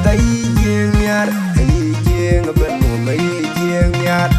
ta jing yar jing ben mo ga jing yar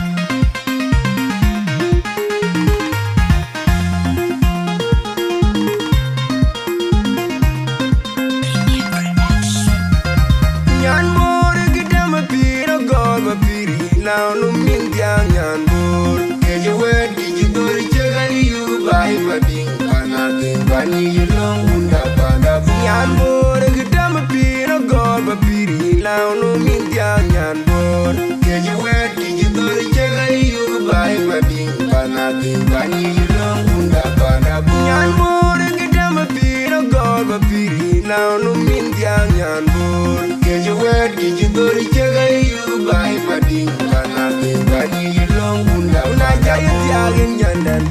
nyan bor gidam piro gor ma piri now no min yang nyan bor ke je wed gi dor che ga yu bai ma ding pana ding bani long unda pana nyan bor gidam piro gor ma piri now no min yang nyan bor ke je wed gi dor che ga yu bai ma ding pana ding bani long unda pana nyan bor gidam piro gor ma piri now no min yang nyan bor ke je wed gi dor che ga yu bai ma ding pana ding bani long unda na jaya tiagin nyandan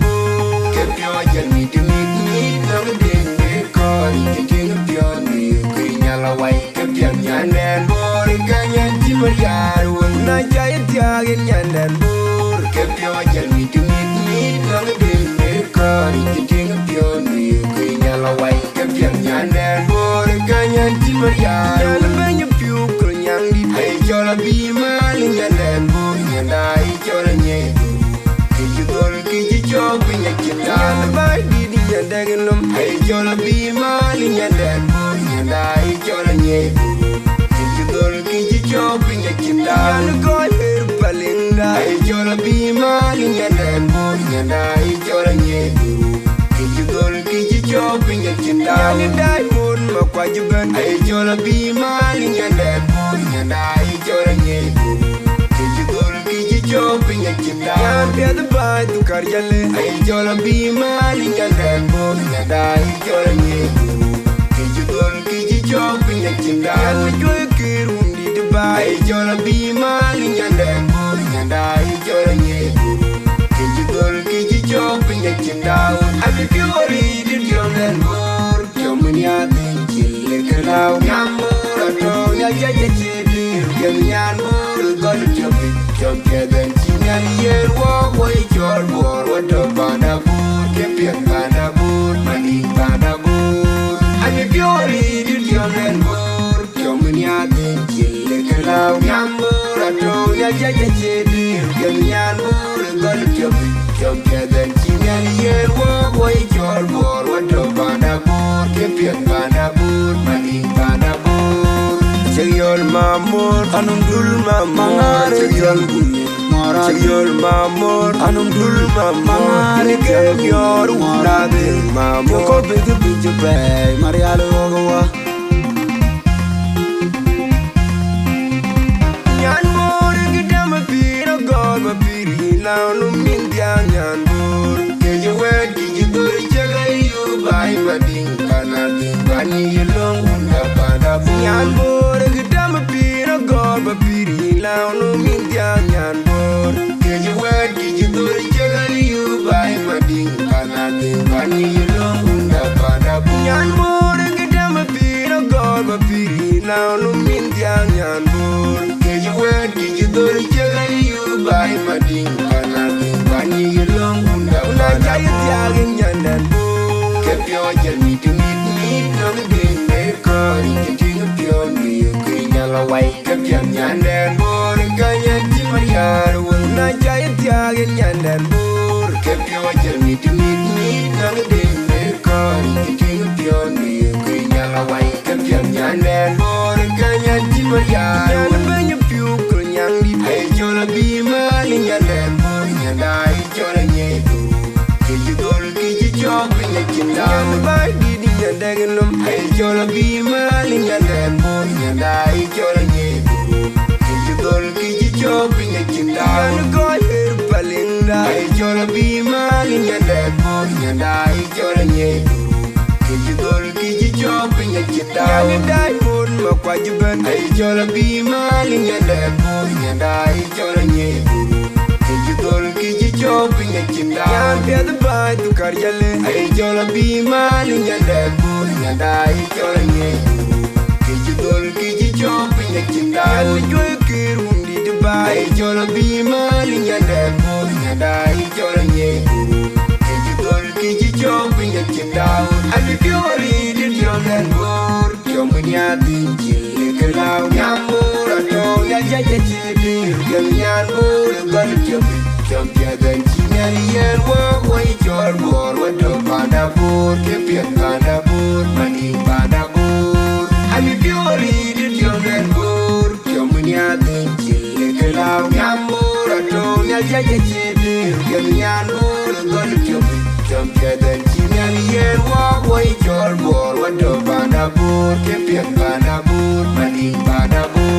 ke pyo jan mi de mi na ding me ko ke ting pyo ni ke nyala wai ke pyo nyandan bor ke nyan ti mariar na jaya tiagin nyandan bor ke pyo jan mi de mi na ding me ko ke ting pyo ni ke nyala wai ke pyo nyandan bor ke nyan ti mariar nyala banyu pyo ko nyang di ai chola bi mal nyandan bor nyandai chola nye ke jidor ke jicho pinya kindan bai di di nyandan ai chola bi mal nyandan bor nyandai chola nye ke jidor ke jicho pinya kindan ko her palinda ai chola bi mal nyandan bor nyandai chola nye ke jidor ke jicho pinya kindan dai mon ma kwa jugan ai chola bi mal nyandan bor nyandai chola nye ke jidor ke jicho pinya kindan yan pia the bai tu karjale ai chola bi mal nyandan bor nyandai chola nye ke jidor ke jicho pinya kindan yan jo ke rundi de bai chola bi mal nyandan bor nyandai chola nye ke jidor ke jicho pinya kindan abi piori de yonen bor yomnya den chille kanau nyamura to ya ya ya chidi nyan bor gol chobi chobye den chinyan yer wo boy chor bor wato bana bor ke pien bana bor mani bana bor abi piori de yonen bor yomnya den chille kanau nyamura to ya ya ya chidi nyan bor gol chobi chobye den chinyan yer wo boy chor bor wato bana bor ke pien bana bor mani bana bor cheryol mamor anum dul mamor cheryol mora cheryol mamor anum dul mamor ke yor una de mamor ko be de be marialo gowa nyan bor gidam piro gor ma piri now no min yang nyan bor ke je wed gi dor che ga yu bai ma ding pana ding bani long unda pana nyan bor gidam piro gor ma piri now no min yang nyan bor ke je wed gi dor che ga yu bai ma ding pana ding bani long unda pana nyan bor gidam piro gor ma piri now no min yang nyan bor ke je wed gi dor che ga yu bai ma ding pana ding bani long unda na jaya tiagin nyandan ke pyo jan mi de mi na ding me ko ke ting pyo ni ke nyala wai ke pyo nyandan bor ke nyan ti mariar na jaya tiagin nyandan bor ke pyo jan mi de mi na ding me ko ke ting pyo ni ke nyala wai ke pyo nyandan bor ke nyan ti mariar na banyu pyo ko nyang di ai chola bi mal nyandan bor nyandai chola nye ke jidor ke jicho pinya kindan bai di di nyandan ai chola bi mal nyandan bor nyandai chola nye ke jidor ke jicho pinya kindan ko her palinda ai chola bi mal nyandan bor nyandai chola nye ke jidor ke jicho pinya kindan dai mon ma kwa juban ai chola bi mal nyandan bor nyandai chola nye ke jidor ke jicho pinya kindan yan pia the bai tu karjale ai chola bi mal nyandan bor nyandai chola nye ke jidor ke jicho pinya kindan jo ke rundi de bai chola bi mal nyandan bor nyandai chola nye ke jidor ke jicho pinya kindan abi piori de yonen bor yomnya din chille kanau jaja chidi Gam nyan bur gal chabi Cham jagan chinyan yen wak way chor bor Wado banda bur Kepiat banda bur Mani banda bur Ami biori di tiongan bur Chamun yakin chile kelau Nyambur ato nyal jaja chidi Gam nyan bur gal chabi Cham jagan chinyan yen wak way chor bor Wado banda bur Kepiat banda bur Mani banda bur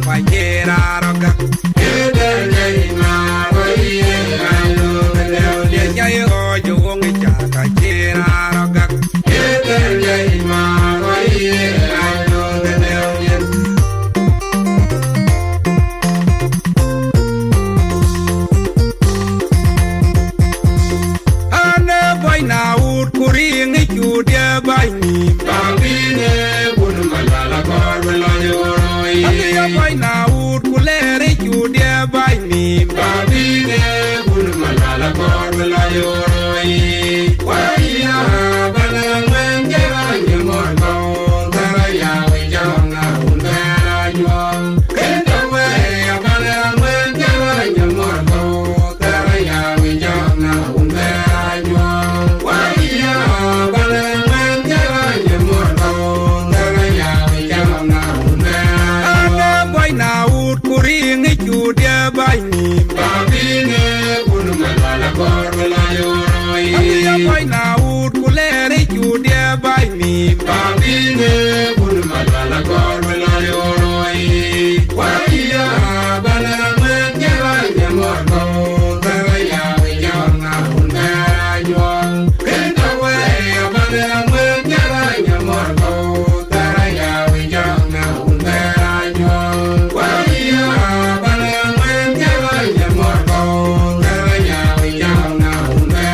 Why Boy na wood kulere chudia by me. Babine bun malala gor mela yoroi. Waiya bala men jera nyamorgo. Taraya vijana unna yuan. Kenda we bala men jera nyamorgo. Taraya vijana unna yuan. Waiya bala men jera nyamorgo. Taraya vijana unna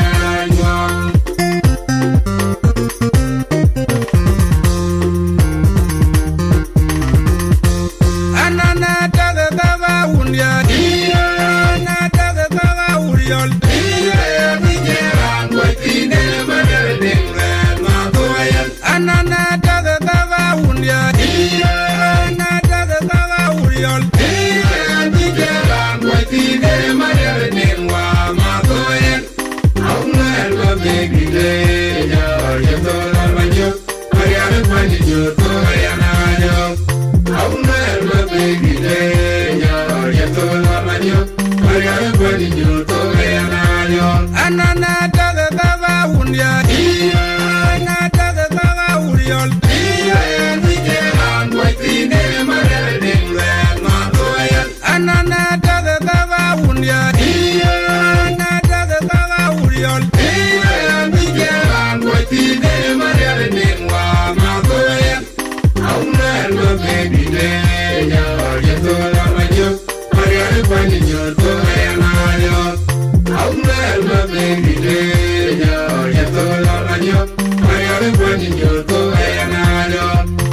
Yo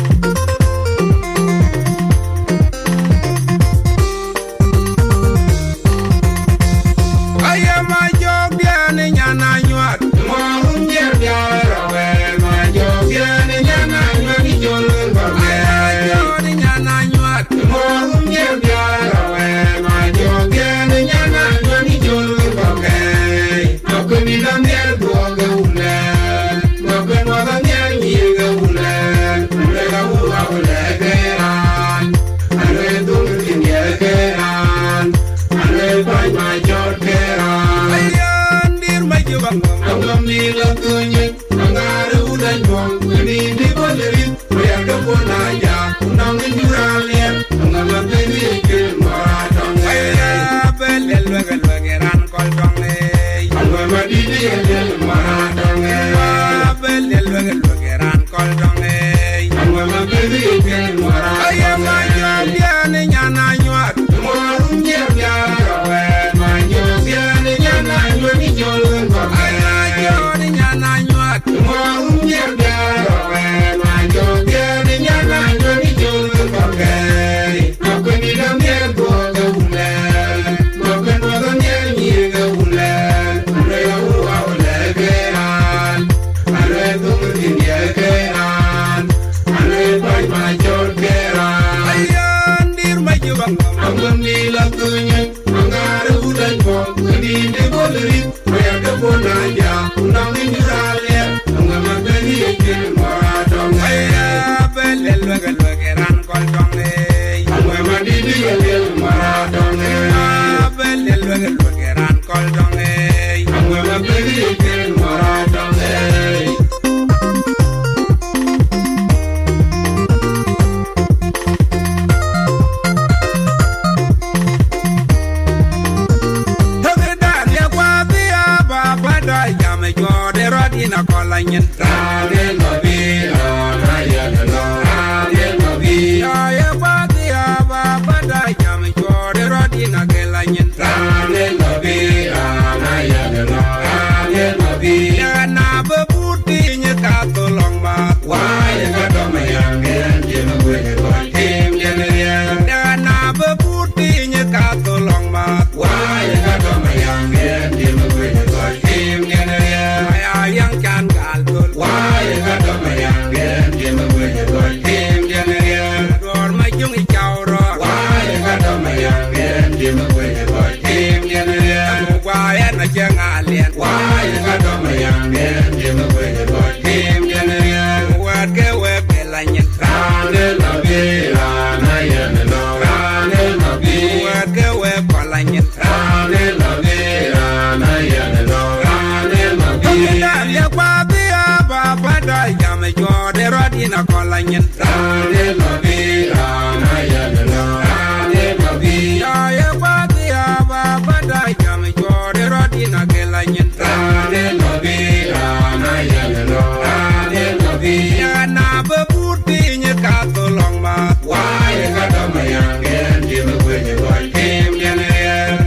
ya kolanyin rane lobi rana ya lo rane lobi ya ye kwati ya baba da jam jode rodi na kelanyin rane lobi rana ya lo rane lobi ya na bebut pinye ka tolong ma wa ye ka do ma ya ken di me kwenye gol kim yene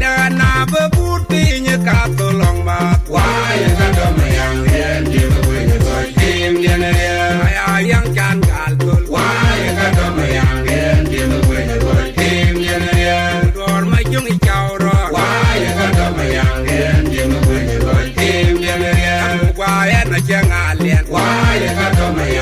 ya na bebut pinye ka tolong ma wa ye ka do ma ya ken di me kwenye gol kim yene ya yang kan gal tol wa ye ka do ma ya ken di me kwenye gol kim yene dor ma jung I chawro wa ye ka do ma ya ken di me kwenye gol kim yene wa ye na changa lien wa ye ka do ma ya